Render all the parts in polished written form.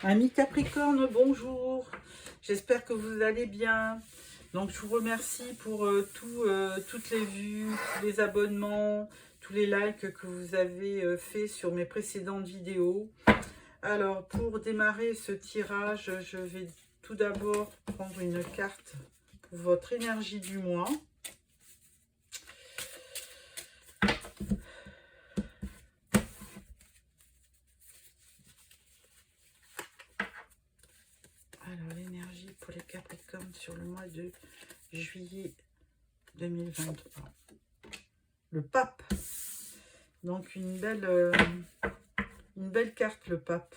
Amis Capricorne, bonjour. J'espère que vous allez bien. Donc, je vous remercie pour toutes les vues, tous les abonnements, tous les likes que vous avez fait sur mes précédentes vidéos. Alors, pour démarrer ce tirage, je vais tout d'abord prendre une carte pour votre énergie du mois. Alors, l'énergie pour les Capricornes sur le mois de juillet 2023. Le pape. Donc, une belle carte, le pape.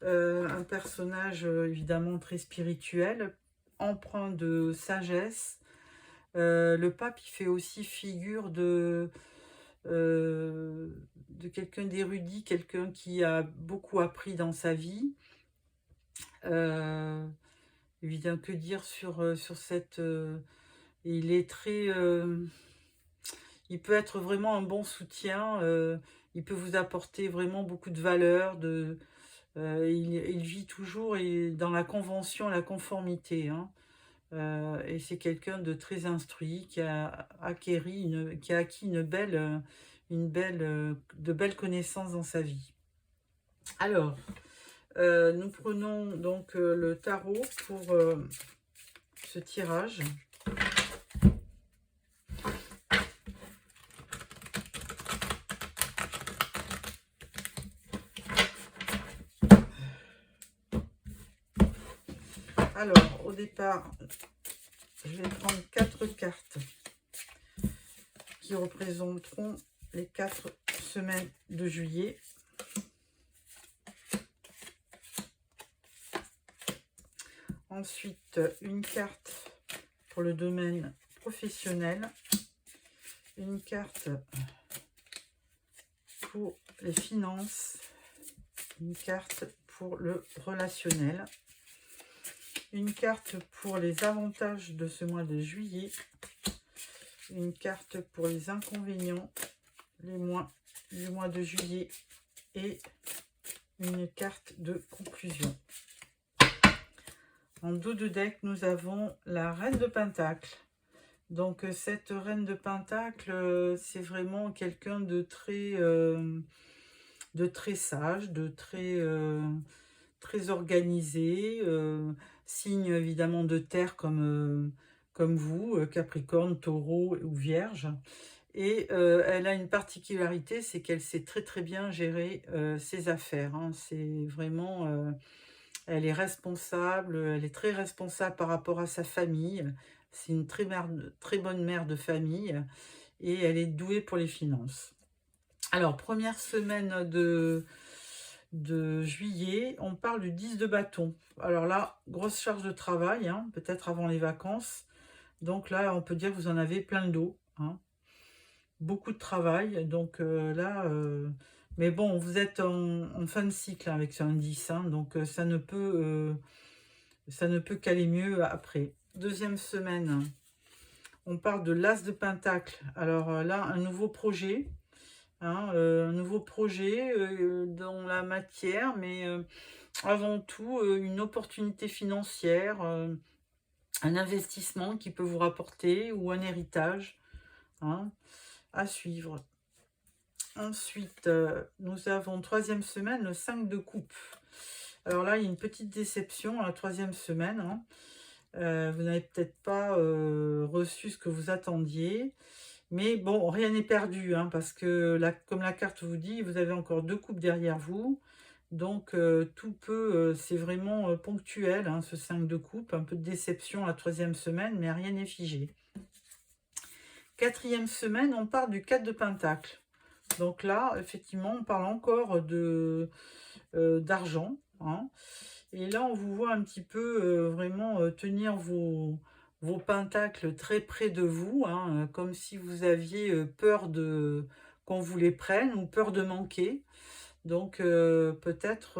Un personnage évidemment très spirituel, empreint de sagesse. Le pape, il fait aussi figure de quelqu'un d'érudit, quelqu'un qui a beaucoup appris dans sa vie. Évidemment, que dire sur cette... il est très... il peut être vraiment un bon soutien. Il peut vous apporter vraiment beaucoup de valeur, il vit toujours dans la convention, la conformité. Hein. Et c'est quelqu'un de très instruit qui a acquis de belles connaissances dans sa vie. Alors, nous prenons donc le tarot pour ce tirage. Alors, au départ, je vais prendre 4 cartes qui représenteront les 4 semaines de juillet. Ensuite, une carte pour le domaine professionnel. Une carte pour les finances. Une carte pour le relationnel. Une carte pour les avantages de ce mois de juillet. Une carte pour les inconvénients du mois de juillet. Et une carte de conclusion. En dos de deck, nous avons la Reine de Pentacle. Donc, cette Reine de Pentacle, c'est vraiment quelqu'un de très sage, de très organisé. Signe évidemment de terre comme vous, Capricorne, Taureau ou Vierge. Et elle a une particularité, c'est qu'elle sait très bien gérer ses affaires. Hein. C'est vraiment... elle est responsable, elle est très responsable par rapport à sa famille. C'est une très bonne mère de famille et elle est douée pour les finances. Alors, première semaine de juillet, on parle du 10 de bâton. Alors là, grosse charge de travail, hein, peut-être avant les vacances. Donc là, on peut dire que vous en avez plein le dos. Hein. Beaucoup de travail. Donc là... mais bon, vous êtes en fin de cycle avec ce indice, hein, donc ça ne peut qu'aller mieux après. Deuxième semaine, on parle de l'As de Pentacle. Alors là, un nouveau projet, hein, un nouveau projet dans la matière, mais avant tout, une opportunité financière, un investissement qui peut vous rapporter ou un héritage, hein, à suivre. Ensuite, nous avons troisième semaine, le 5 de coupe. Alors là, il y a une petite déception à la troisième semaine. Hein. Vous n'avez peut-être pas reçu ce que vous attendiez. Mais bon, rien n'est perdu, hein, parce que comme la carte vous dit, vous avez encore 2 coupes derrière vous. Donc, tout peut, c'est vraiment ponctuel, hein, ce 5 de coupe. Un peu de déception à la troisième semaine, mais rien n'est figé. Quatrième semaine, on part du 4 de Pentacle. Donc là, effectivement, on parle encore d'argent. Hein. Et là, on vous voit un petit peu vraiment tenir vos pentacles très près de vous, hein, comme si vous aviez peur qu'on vous les prenne ou peur de manquer. Donc, peut-être,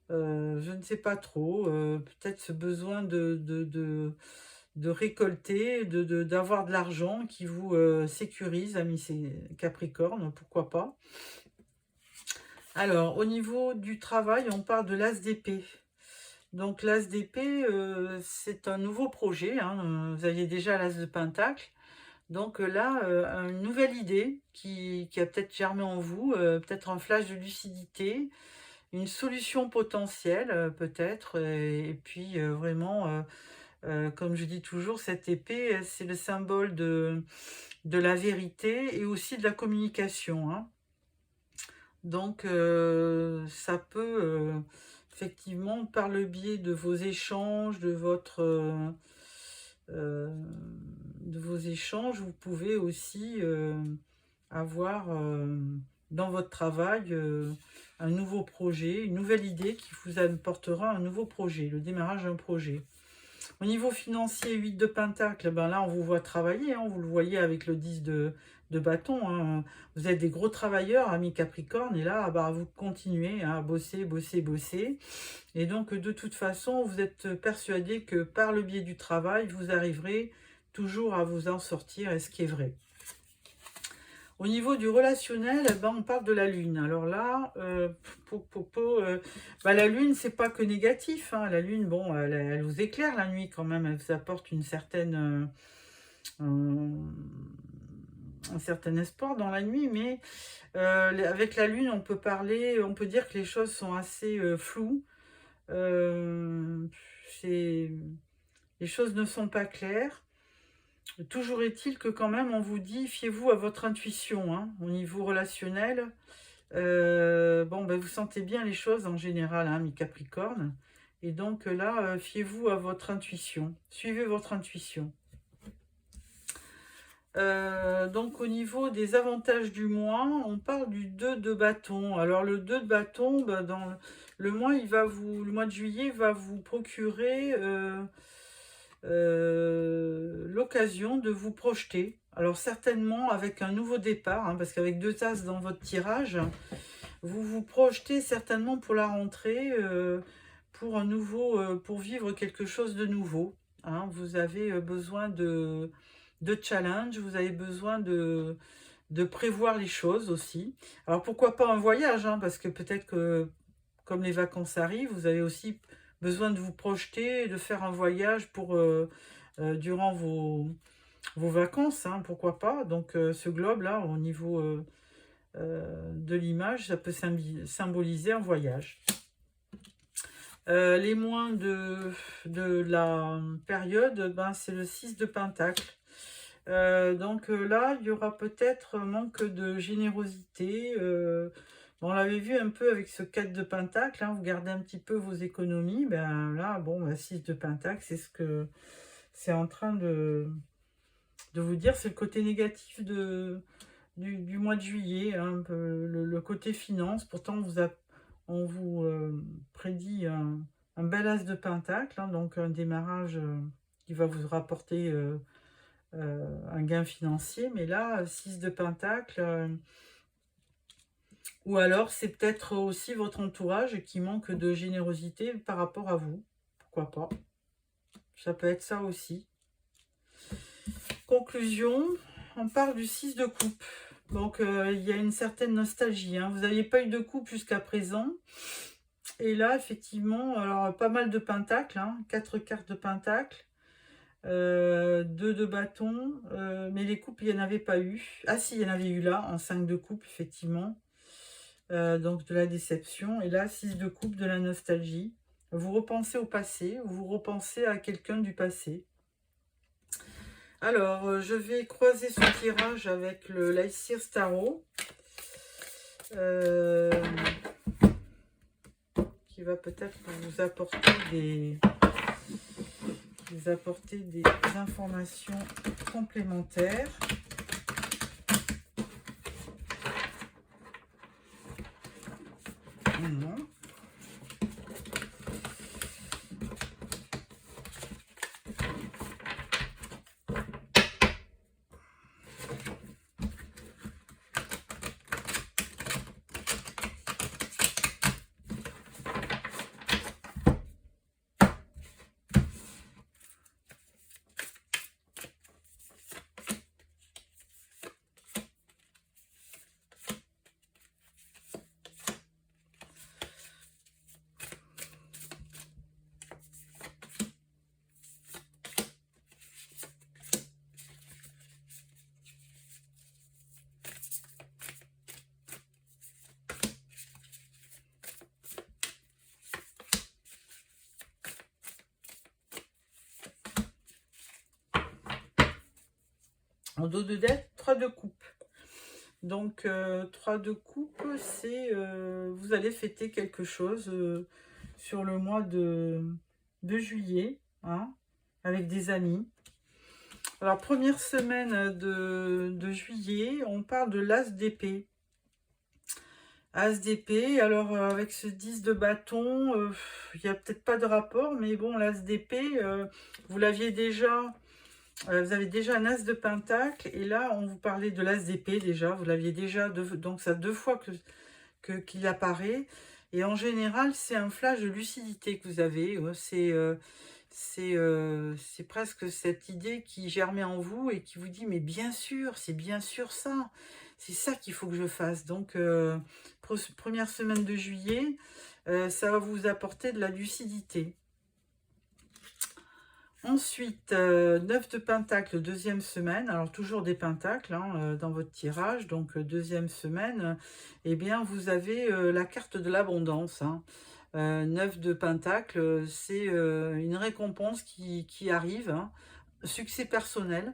je ne sais pas trop, peut-être ce besoin de récolter, d'avoir de l'argent qui vous sécurise, amis Capricorne, pourquoi pas. Alors, au niveau du travail, on parle de l'as d'épée. Donc, l'as d'épée, c'est un nouveau projet, hein. Vous aviez déjà l'as de pentacle. Donc là, une nouvelle idée qui a peut-être germé en vous, peut-être un flash de lucidité, une solution potentielle, peut-être, et puis vraiment, comme je dis toujours, cette épée, c'est le symbole de la vérité et aussi de la communication, hein. Donc ça peut, effectivement, par le biais de vos échanges, heu, de vos échanges, vous pouvez aussi, avoir, dans votre travail, un nouveau projet, une nouvelle idée qui vous apportera un nouveau projet, le démarrage d'un projet. Au niveau financier, 8 de pentacle, ben là, on vous voit travailler, hein, vous le voyez avec le 10 de bâton, hein. Vous êtes des gros travailleurs, amis Capricorne, et là, bah, vous continuez, hein, à bosser, bosser, bosser. Et donc, de toute façon, vous êtes persuadé que par le biais du travail, vous arriverez toujours à vous en sortir, et ce qui est vrai. Au niveau du relationnel, eh ben, on parle de la lune. Alors là, bah, la lune, c'est pas que négatif, hein. La lune, bon, elle vous éclaire la nuit quand même. Elle vous apporte une certaine, un certain espoir dans la nuit. Mais avec la lune, on peut dire que les choses sont assez floues. Euh, c'est- les choses ne sont pas claires. Toujours est-il que quand même, on vous dit, fiez-vous à votre intuition, hein, au niveau relationnel. Bon, ben, vous sentez bien les choses en général, hein, mi-capricorne. Et donc là, fiez-vous à votre intuition. Suivez votre intuition. Donc au niveau des avantages du mois, on parle du 2 de bâton. Alors le 2 de bâton, ben, dans le mois, le mois de juillet va vous procurer l'occasion de vous projeter. Alors certainement avec un nouveau départ, hein, parce qu'avec 2 as dans votre tirage, vous vous projetez certainement pour la rentrée, pour vivre quelque chose de nouveau, hein. Vous avez besoin de challenge, vous avez besoin de prévoir les choses aussi. Alors pourquoi pas un voyage, hein, parce que peut-être que comme les vacances arrivent, vous avez aussi besoin de vous projeter, de faire un voyage durant vos vacances, hein, pourquoi pas. Donc ce globe-là, au niveau de l'image, ça peut symboliser un voyage. Les moins de la période, ben, c'est le 6 de pentacle. Donc là, il y aura peut-être un manque de générosité. Bon, on l'avait vu un peu avec ce 4 de pentacle, hein, vous gardez un petit peu vos économies. Ben là, bon, ben, 6 de pentacle, c'est ce que c'est en train de vous dire. C'est le côté négatif du mois de juillet, hein, un peu le côté finance. Pourtant, on vous prédit un bel as de pentacle, hein, donc un démarrage qui va vous rapporter un gain financier. Mais là, 6 de pentacle, ou alors c'est peut-être aussi votre entourage qui manque de générosité par rapport à vous. Pourquoi pas? Ça peut être ça aussi. Conclusion, on parle du 6 de coupe. Donc, il y a une certaine nostalgie, hein. Vous n'aviez pas eu de coupe jusqu'à présent. Et là, effectivement, alors pas mal de pentacles, hein, 4 cartes de pentacle, 2 de bâton, mais les coupes, il n'y en avait pas eu. Ah si, il y en avait eu là, en 5 de coupe, effectivement. Donc de la déception. Et là, 6 de coupe, de la nostalgie. Vous repensez au passé, vous repensez à quelqu'un du passé. Alors, je vais croiser ce tirage avec le Lycir Tarot. Qui va peut-être vous apporter des informations complémentaires. Non. En dos de dette, 3 de coupe. Donc, 3 de coupe, c'est vous allez fêter quelque chose sur le mois de juillet, hein, avec des amis. Alors, première semaine de juillet, on parle de l'as d'épée. As d'épée, alors avec ce 10 de bâton, il n'y a peut-être pas de rapport, mais bon, l'as d'épée, vous l'aviez déjà, vous avez déjà un as de pentacle, et là, on vous parlait de l'as d'épée déjà, vous l'aviez déjà, donc ça 2 fois qu'il apparaît, et en général, c'est un flash de lucidité que vous avez, c'est presque cette idée qui germait en vous et qui vous dit, mais bien sûr, c'est bien sûr ça. C'est ça qu'il faut que je fasse. Donc, première semaine de juillet, ça va vous apporter de la lucidité. Ensuite, 9 de pentacle, deuxième semaine. Alors, toujours des pentacles hein, dans votre tirage. Donc, deuxième semaine, eh bien, vous avez la carte de l'abondance. Hein. 9 de pentacle, c'est une récompense qui arrive. Hein. Succès personnel.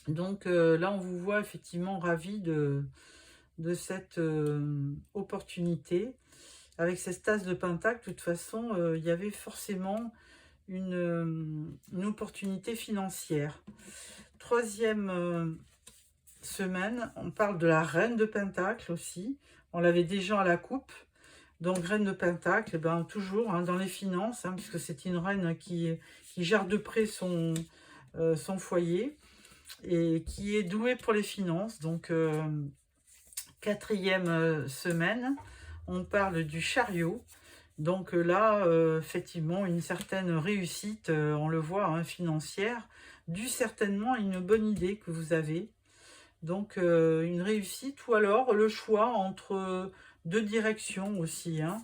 Donc, là, on vous voit effectivement ravi de cette opportunité. Avec cette tasse de pentacle, de toute façon, il y avait forcément une opportunité financière. Troisième semaine, on parle de la reine de pentacle aussi. On l'avait déjà à la coupe. Donc, reine de pentacle, ben, toujours hein, dans les finances, hein, puisque c'est une reine qui gère de près son foyer et qui est douée pour les finances. Donc, quatrième semaine, on parle du chariot. Donc là, effectivement, une certaine réussite, on le voit, hein, financière, due certainement à une bonne idée que vous avez. Donc, une réussite ou alors le choix entre 2 directions aussi, hein,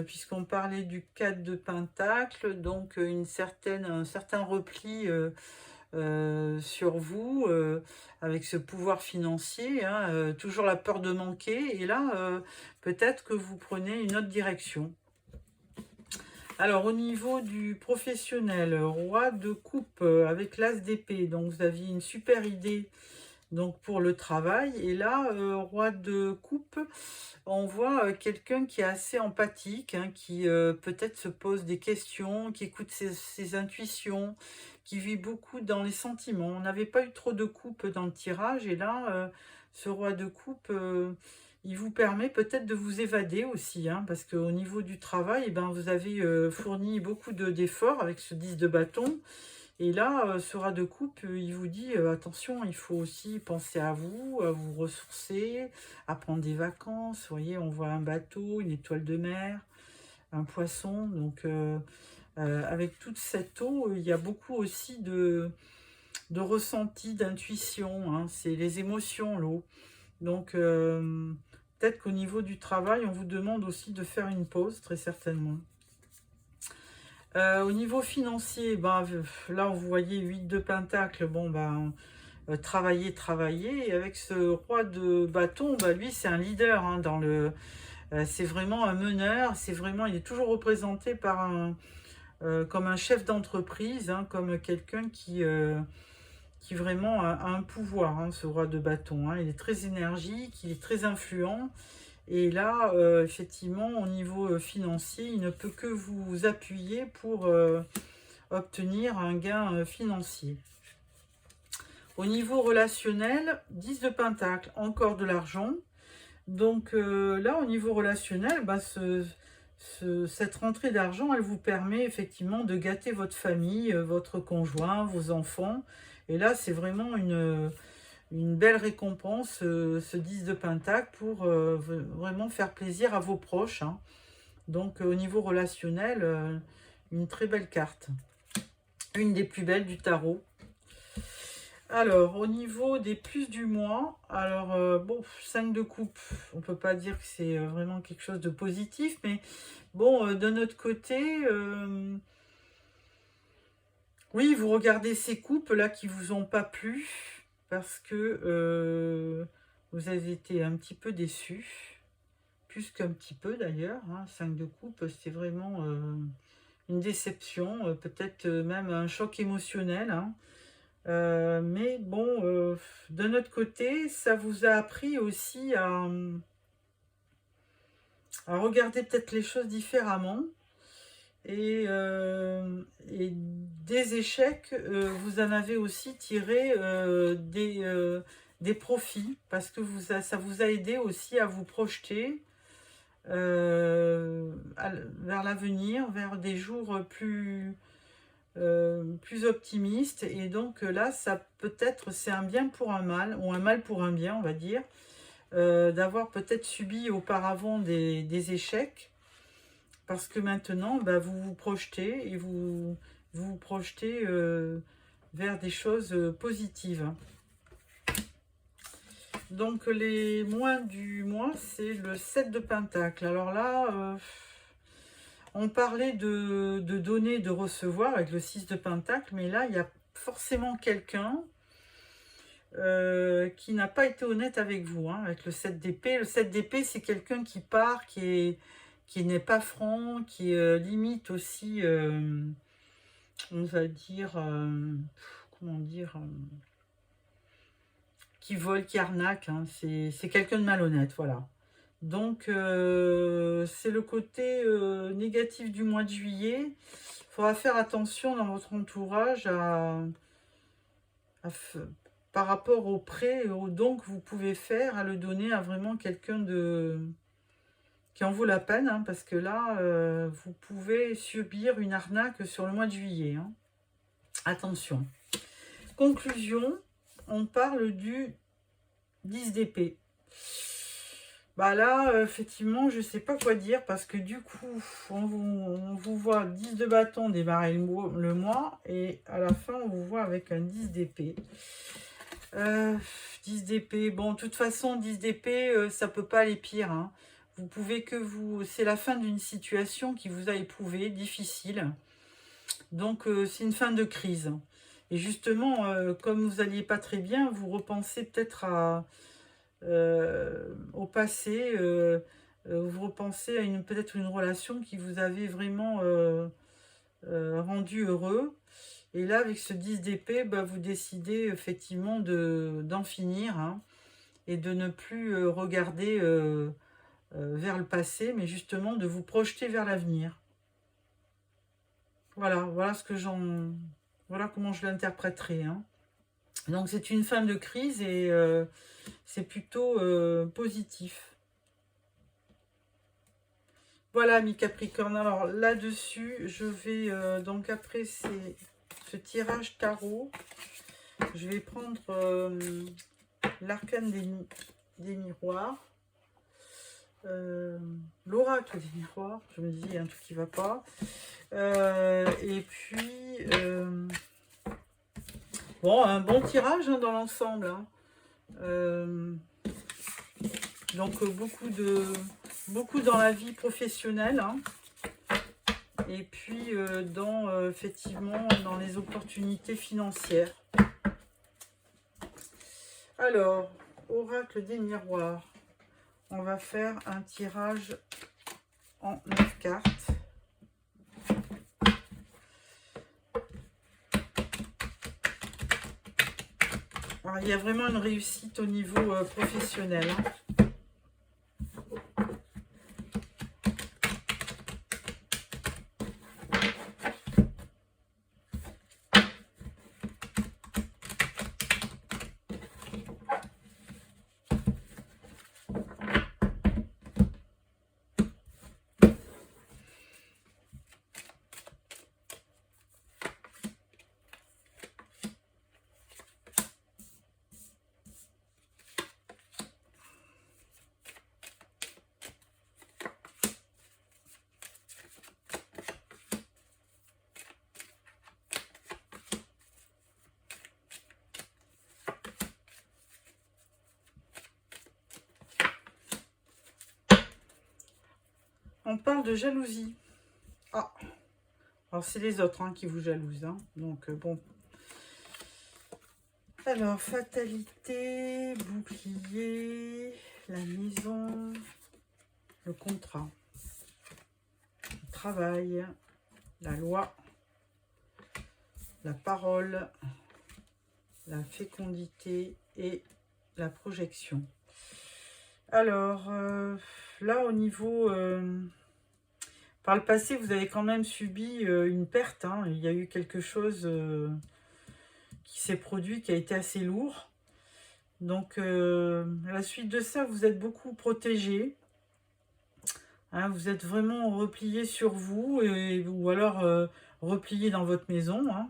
puisqu'on parlait du 4 de pentacle, donc un certain repli sur vous, avec ce pouvoir financier, hein, toujours la peur de manquer, et là, peut-être que vous prenez une autre direction. Alors, au niveau du professionnel, roi de coupe avec l'as d'épée, donc vous aviez une super idée donc pour le travail, et là, roi de coupe, on voit quelqu'un qui est assez empathique, hein, qui peut-être se pose des questions, qui écoute ses intuitions, qui vit beaucoup dans les sentiments. On n'avait pas eu trop de coupe dans le tirage, et là, ce roi de coupe, il vous permet peut-être de vous évader aussi, hein, parce qu'au niveau du travail, eh ben, vous avez fourni beaucoup d'efforts avec ce 10 de bâton. Et là, ce rat de coupe, il vous dit attention, il faut aussi penser à vous ressourcer, à prendre des vacances. Vous voyez, on voit un bateau, une étoile de mer, un poisson. Donc, avec toute cette eau, il y a beaucoup aussi de ressenti, d'intuition. Hein. C'est les émotions, l'eau. Donc, peut-être qu'au niveau du travail, on vous demande aussi de faire une pause, très certainement. Au niveau financier, ben, là, vous voyez 8 de pentacle, bon, ben, travailler, travailler. Et avec ce roi de bâton, ben, lui, c'est un leader, hein, c'est vraiment un meneur, il est toujours représenté par comme un chef d'entreprise, hein, comme quelqu'un qui vraiment a un pouvoir, hein, ce roi de bâton. Hein. Il est très énergique, il est très influent. Et là, effectivement, au niveau financier, il ne peut que vous appuyer pour obtenir un gain financier. Au niveau relationnel, 10 de pentacle, encore de l'argent. Donc là, au niveau relationnel, bah, cette rentrée d'argent, elle vous permet effectivement de gâter votre famille, votre conjoint, vos enfants. Et là, c'est vraiment une belle récompense, ce 10 de pentacle, pour vraiment faire plaisir à vos proches. Hein. Donc, au niveau relationnel, une très belle carte. Une des plus belles du tarot. Alors, au niveau des plus du mois, alors, bon, 5 de coupe, on ne peut pas dire que c'est vraiment quelque chose de positif, mais bon, de notre côté, oui, vous regardez ces coupes là qui vous ont pas plu, parce que vous avez été un petit peu déçus, plus qu'un petit peu d'ailleurs. Hein, 5 de coupe, c'est vraiment une déception, peut-être même un choc émotionnel. Hein. Mais bon, de notre côté, ça vous a appris aussi à regarder peut-être les choses différemment. Et des échecs, vous en avez aussi tiré des profits, parce que ça vous a aidé aussi à vous projeter vers l'avenir, vers des jours plus optimistes. Et donc là, ça peut-être, c'est un bien pour un mal, ou un mal pour un bien, on va dire, d'avoir peut-être subi auparavant des échecs. Parce que maintenant, bah, vous vous projetez et vous projetez vers des choses positives. Donc les mois du mois, c'est le 7 de Pentacle. Alors là, on parlait de donner, de recevoir avec le 6 de Pentacle, mais là, il y a forcément quelqu'un qui n'a pas été honnête avec vous, hein, avec le 7 d'épée. Le 7 d'épée, c'est quelqu'un qui part, qui n'est pas franc, qui limite aussi, on va dire, comment dire, qui vole, qui arnaque, hein. C'est quelqu'un de malhonnête, voilà. Donc, c'est le côté négatif du mois de juillet. Il faudra faire attention dans votre entourage à par rapport au prêt et au don que vous pouvez faire, à le donner à vraiment quelqu'un qui en vaut la peine, hein, parce que là, vous pouvez subir une arnaque sur le mois de juillet, hein. Attention. Conclusion, on parle du 10 d'épée. Bah là, effectivement, je ne sais pas quoi dire, parce que du coup, on vous voit 10 de bâton démarrer le mois, et à la fin, on vous voit avec un 10 d'épée. 10 d'épée, bon, de toute façon, 10 d'épée, ça peut pas aller pire, hein. Vous pouvez que c'est la fin d'une situation qui vous a éprouvé, difficile. Donc, c'est une fin de crise. Et justement, comme vous n'alliez pas très bien, vous repensez peut-être au passé, vous repensez à peut-être une relation qui vous avait vraiment rendu heureux. Et là, avec ce 10 d'épée, bah, vous décidez effectivement d'en finir, hein, et de ne plus regarder vers le passé, mais justement de vous projeter vers l'avenir. Voilà ce que voilà comment je l'interpréterai, hein. Donc c'est une fin de crise et c'est plutôt positif. Voilà, mi Capricorne. Alors là-dessus, je vais donc après ce tirage tarot, je vais prendre l'arcane des miroirs, l'oracle des miroirs. Je me dis, il y a un truc qui ne va pas. Et puis, bon, un bon tirage, hein, dans l'ensemble, hein. Donc, beaucoup dans la vie professionnelle, hein. Et puis, effectivement, dans les opportunités financières. Alors, oracle des miroirs. On va faire un tirage en 9 cartes. Alors, il y a vraiment une réussite au niveau professionnel, hein. On parle de jalousie. Ah, alors c'est les autres, hein, qui vous jalousent, hein. Donc bon. Alors, fatalité, bouclier, la maison, le contrat, le travail, la loi, la parole, la fécondité et la projection. Alors, là, au niveau... par le passé, vous avez quand même subi une perte. Hein. Il y a eu quelque chose qui s'est produit, qui a été assez lourd. Donc, à la suite de ça, vous êtes beaucoup protégé. Hein, vous êtes vraiment replié sur vous, ou alors replié dans votre maison. Hein.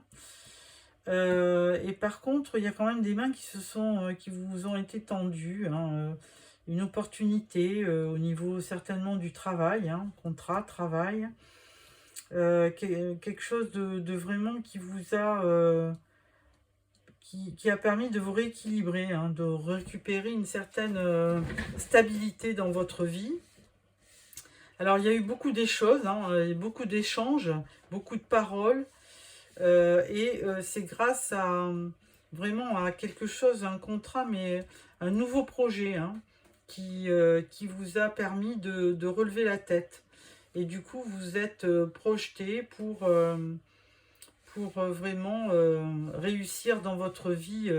Et par contre, il y a quand même des mains qui vous ont été tendues. Hein, une opportunité au niveau certainement du travail, hein, contrat, travail. Quelque chose de vraiment qui vous a... qui a permis de vous rééquilibrer, hein, de récupérer une certaine stabilité dans votre vie. Alors, il y a eu beaucoup des choses, hein, beaucoup d'échanges, beaucoup de paroles, et c'est grâce à vraiment à quelque chose, un contrat, mais un nouveau projet, hein, qui vous a permis de relever la tête. Et du coup, vous êtes projeté pour vraiment réussir dans votre vie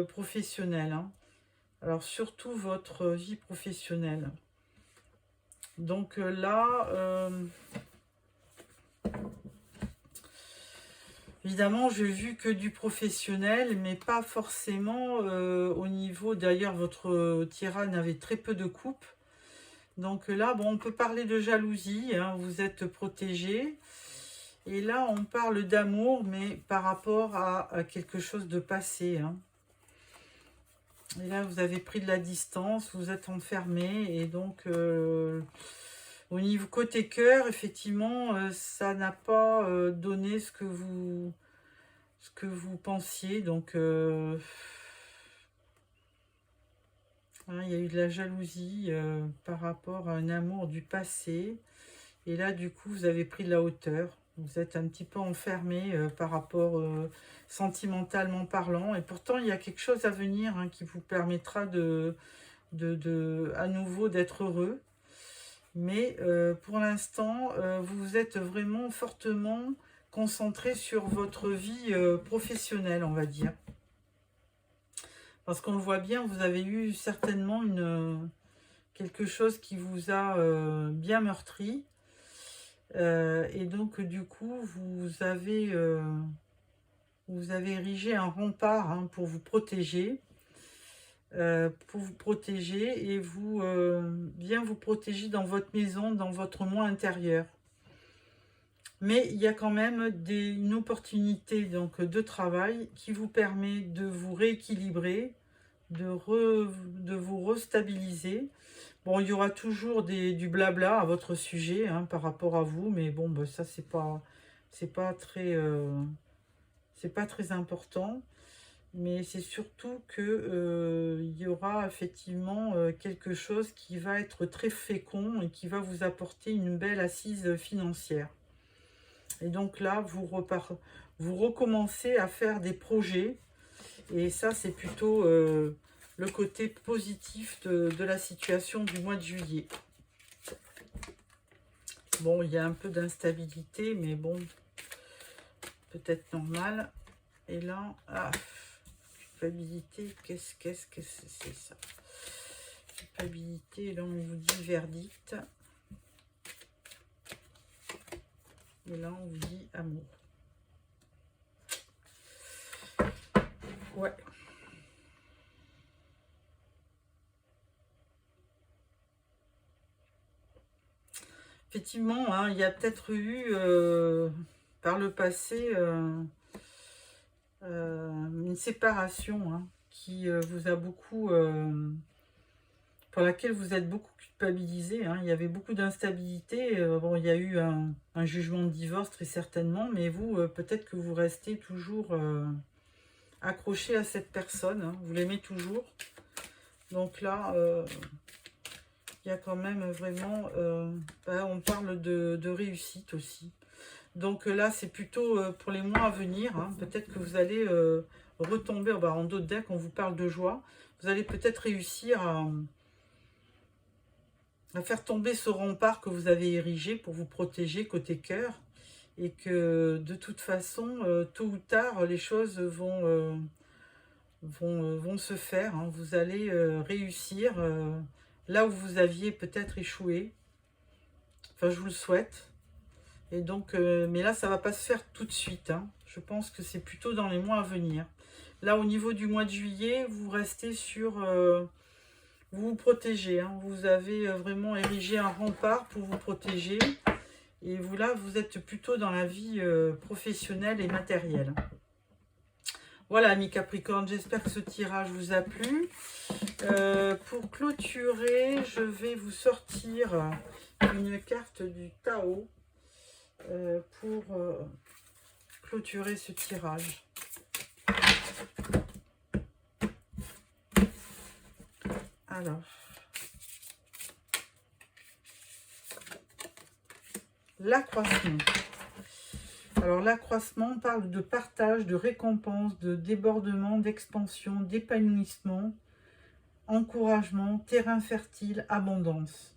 professionnelle. Hein. Alors, surtout votre vie professionnelle. Donc là, évidemment, j'ai vu que du professionnel, mais pas forcément au niveau... D'ailleurs, votre tirane avait très peu de coupe. Donc là, bon, on peut parler de jalousie, hein, vous êtes protégé. Et là, on parle d'amour, mais par rapport à quelque chose de passé. Hein. Et là, vous avez pris de la distance, vous êtes enfermé. Et donc, au niveau côté cœur, effectivement, ça n'a pas donné ce que vous pensiez. Donc, hein, il y a eu de la jalousie par rapport à un amour du passé. Et là, du coup, vous avez pris de la hauteur. Vous êtes un petit peu enfermé par rapport sentimentalement parlant. Et pourtant, il y a quelque chose à venir, hein, qui vous permettra à nouveau d'être heureux. Mais pour l'instant, vous êtes vraiment fortement concentré sur votre vie professionnelle, on va dire. Parce qu'on le voit bien, vous avez eu certainement quelque chose qui vous a bien meurtri. Et donc, du coup, vous avez érigé un rempart, hein, pour vous protéger. Et bien vous protéger dans votre maison, dans votre moi intérieur. Mais il y a quand même une opportunité donc, de travail qui vous permet de vous rééquilibrer, de vous restabiliser. Bon, il y aura toujours du blabla à votre sujet, hein, par rapport à vous, mais bon, bah, ça, c'est pas très important. Mais c'est surtout que il y aura effectivement quelque chose qui va être très fécond et qui va vous apporter une belle assise financière. Et donc là, vous recommencez à faire des projets. Et ça, c'est plutôt le côté positif de la situation du mois de juillet. Bon, il y a un peu d'instabilité, mais bon, peut-être normal. Et là, culpabilité, qu'est-ce que c'est ça? Culpabilité, là, on vous dit verdict. Et là, on vous dit amour. Ouais. Effectivement, hein, il y a peut-être eu par le passé une séparation, hein, qui vous a beaucoup... pour laquelle vous êtes beaucoup culpabilisé. Hein. Il y avait beaucoup d'instabilité. Bon, il y a eu un jugement de divorce très certainement, mais vous, peut-être que vous restez toujours accroché à cette personne. Hein. Vous l'aimez toujours. Donc là, il y a quand même vraiment... on parle de réussite aussi. Donc là, c'est plutôt pour les mois à venir. Hein. Peut-être que vous allez retomber... en d'autres decks, on vous parle de joie. Vous allez peut-être réussir à faire tomber ce rempart que vous avez érigé pour vous protéger côté cœur. et que de toute façon, tôt ou tard, les choses vont se faire, hein. Vous allez réussir là où vous aviez peut-être échoué. Enfin, je vous le souhaite. Et donc, mais là, ça va pas se faire tout de suite, hein. Je pense que c'est plutôt dans les mois à venir. Là, au niveau du mois de juillet, vous restez sur... vous vous protégez, hein. Vous avez vraiment érigé un rempart pour vous protéger. Et vous, là, vous êtes plutôt dans la vie professionnelle et matérielle. Voilà, amis Capricorne, j'espère que ce tirage vous a plu. Pour clôturer, je vais vous sortir une carte du Tao pour clôturer ce tirage. Alors, l'accroissement. Alors, l'accroissement parle de partage, de récompense, de débordement, d'expansion, d'épanouissement, encouragement, terrain fertile, abondance.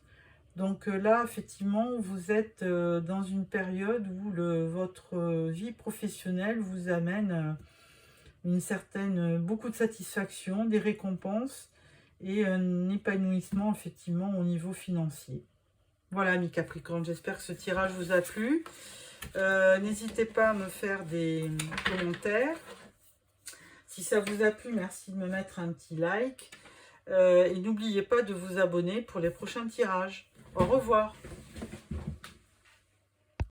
Donc là, effectivement, vous êtes dans une période où votre vie professionnelle vous amène beaucoup de satisfaction, des récompenses et un épanouissement, effectivement, au niveau financier. Voilà, amis Capricorne, j'espère que ce tirage vous a plu. N'hésitez pas à me faire des commentaires. Si ça vous a plu, merci de me mettre un petit like. Et n'oubliez pas de vous abonner pour les prochains tirages. Au revoir.